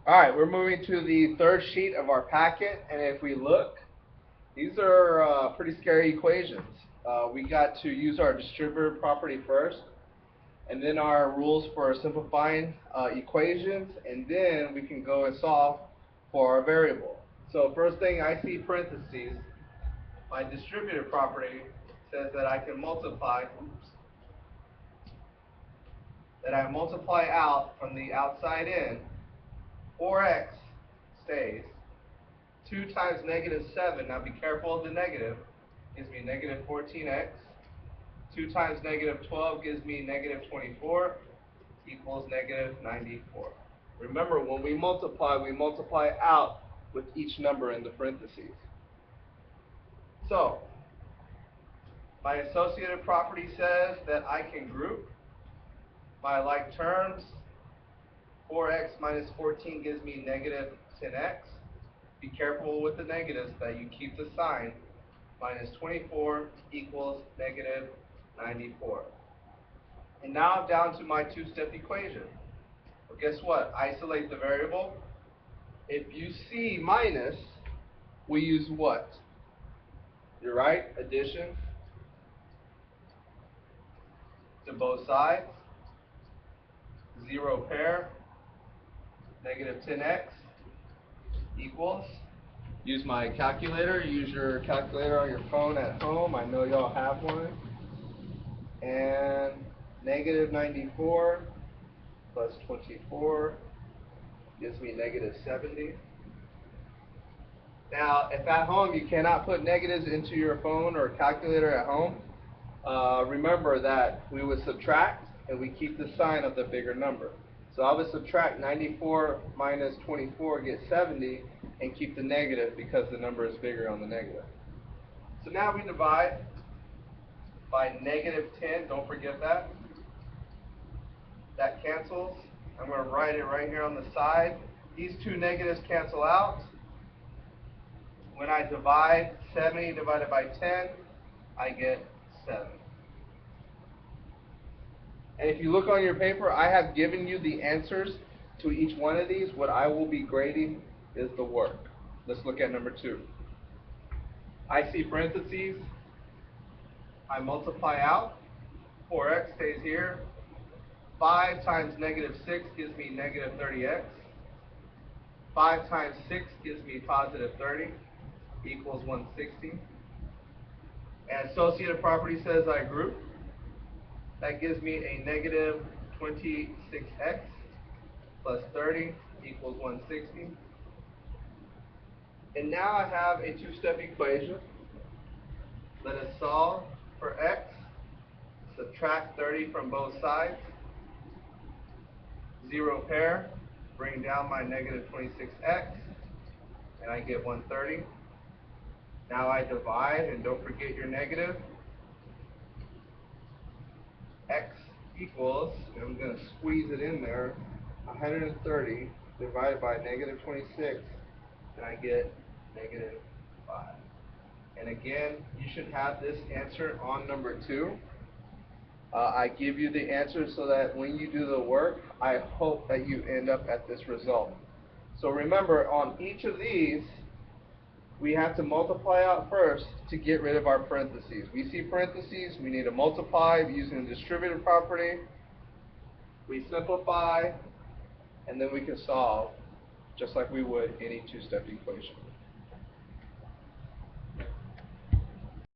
Alright, we're moving to the third sheet of our packet, and if we look, these are pretty scary equations. We got to use our distributor property first, and then our rules for simplifying equations, and then we can go and solve for our variable. So first thing I see parentheses, my distributor property says that I can multiply, that I multiply out from the outside in. 4x stays. 2 times negative 7, now be careful of the negative, gives me negative 14x. 2 times negative 12 gives me negative 24, equals negative 94. Remember, when we multiply out with each number in the parentheses. So, my associative property says that I can group my like terms. 4x minus 14 gives me negative 10x. Be careful with the negatives that you keep the sign. Minus 24 equals negative 94. And now I'm down to my two-step equation. Well, guess what? Isolate the variable. If you see minus, we use what? You're right, addition to both sides. 0 pair, negative 10x equals. Use my calculator. Use your calculator on your phone at home. I know y'all have one. And negative 94 plus 24 gives me negative 70. Now, if at home you cannot put negatives into your phone or calculator at home, remember that we would subtract and we keep the sign of the bigger number. So I would subtract 94 minus 24, get 70, and keep the negative because the number is bigger on the negative. So now we divide by negative 10, don't forget that. That cancels. I'm going to write it right here on the side. These two negatives cancel out. When I divide 70 divided by 10, I get 7. And if you look on your paper, I have given you the answers to each one of these. What I will be grading is the work. Let's look at number 2. I see parentheses. I multiply out. 4x stays here. 5 times negative 6 gives me negative 30x. 5 times 6 gives me positive 30, equals 160. And associative property says I group. That gives me a negative 26x plus 30 equals 160. And now I have a two-step equation. Let us solve for x. Subtract 30 from both sides. 0 pair. Bring down my negative 26x. And I get 130. Now I divide, and don't forget your negative. X equals, and I'm going to squeeze it in there, 130 divided by negative 26, and I get negative 5. And again, you should have this answer on number 2. I give you the answer so that when you do the work, I hope that you end up at this result. So remember, on each of these, we have to multiply out first to get rid of our parentheses. We see parentheses, we need to multiply using the distributive property. We simplify, and then we can solve just like we would any two-step equation.